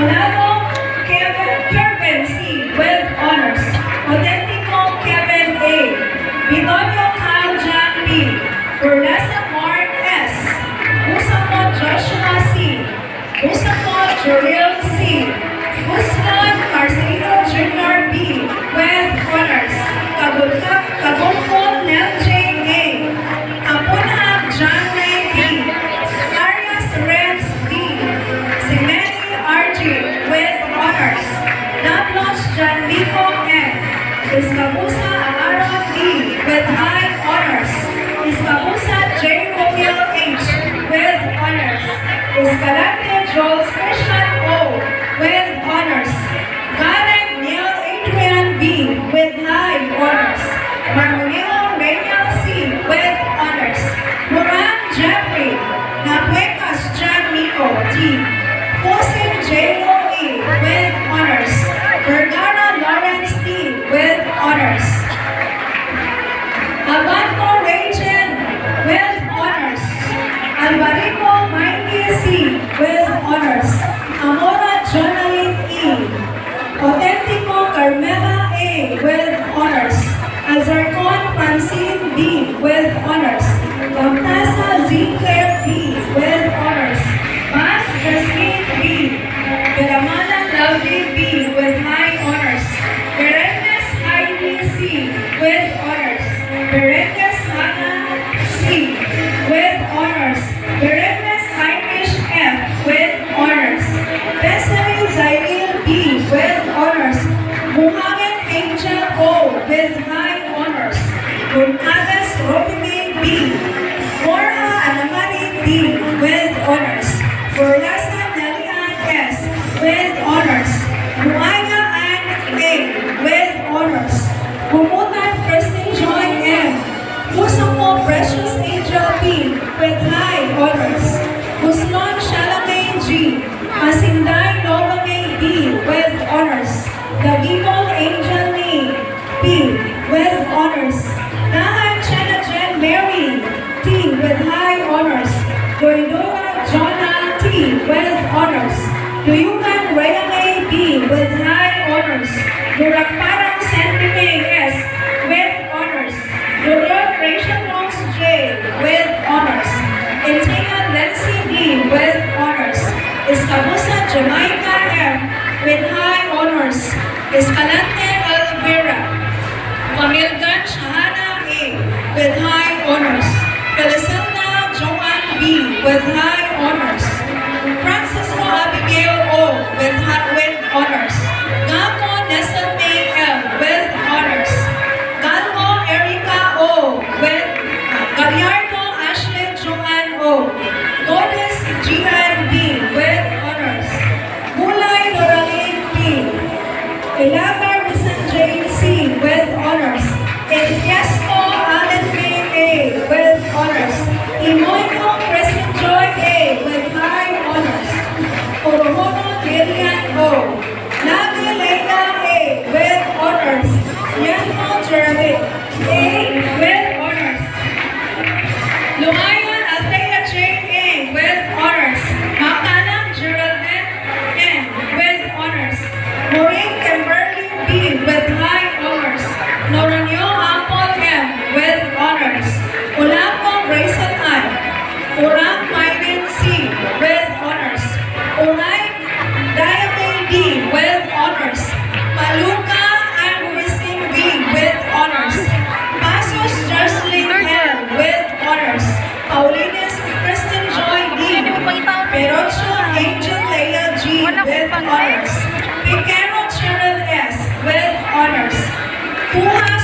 Olago Kevin C. with honors. Autentico Kevin A. Bitonio Kyle John B. Orlesa Mark S. Usamo Joshua C. Usamo Joril C. Usman Marcelo Jr. B. with honors. Kabulkon Nel J. A. Kapunhag John Ray B. Arias Renz D. Simeni R.G. with honors. Dablos John Vico N. Iskabusa Aaron D. with high honors. Iskabusa J. Romeo H. with honors. Escalante Jules Christian O. with honors. Gareth Neil Adrian B. with high honors. Marmonilo Reniel C. with honors. Moran Jeffrey. Napuecas John Nico D. Jose J. O. E. with honors. Vergara Lawrence D. with honors. Abanto Rachel with honors. Alvarico Mikey C. with honors. Amora Jonalyn E. Autentico Carmela A. with honors. Azarcon Francine D. with honors. Gamtasa Z. Claire B. with honors. Mas Jasmine B. Garamana Claudia B. with high honors. Berendes Heidi C. with honors. Berendes Hannah C. with honors. Berendes Heinrich F. with honors. Bessel Zairil B. with honors. Muhammad Angel O. with high honors. Gunades Rotimi B. Morha Alamari D. with honors. Forlasa Nalian S. with honors. Muaya Ann A. with honors. Pumutan Preston Joy M. Musamo Precious Angel B. with high honors. Muslon Charlemagne G. Asinday Nova May D. with honors. Gagibol Angel Me B. with honors. Nahan Chena Jen Mary T. with high honors. Goydora Jonah T. with honors. Duyukan Rhea May B. with high honors. Durakparang Sentime S. with honors. Durok Rachel Rose J. with honors. Intina Lency D. with honors. Iskabusa Jamaica M. with high honors. Escalante Alvera. Pamilgan Shahana A. with high honors. Felicita Joanne B. with high honors. Francisco Abigail O. with honors. Gamo Nessa May L. with honors. Galmo Erica O. with Gallardo Ashley Joanne O. Goddess Gian B. with honors. Mulay Loraline B. Ilaga Risen Jane C. with honors. Eliesto Allen May A. with honors. Imoino Crescent Joy A. with high honors. Oromono Lilian O. Nabi Leila A. with honors. Yanmo Jeremy A. with honors. Lumayan Althea Jane A. with honors. Makalang Geraldine N. with honors. Maureen Kimberly B. with high honors. Noranyo Apple M. with honors. Olapo Grayson I. Urang Myrin C. with honors. Uray Diamond D. with honors. Maluka Anurisim B. with honors. Pasos Jocelyn L. with honors. Paulines Kristen Joy D. Perocho Angel Leia G. with honors. Piquero Cheryl S. with honors. Pujas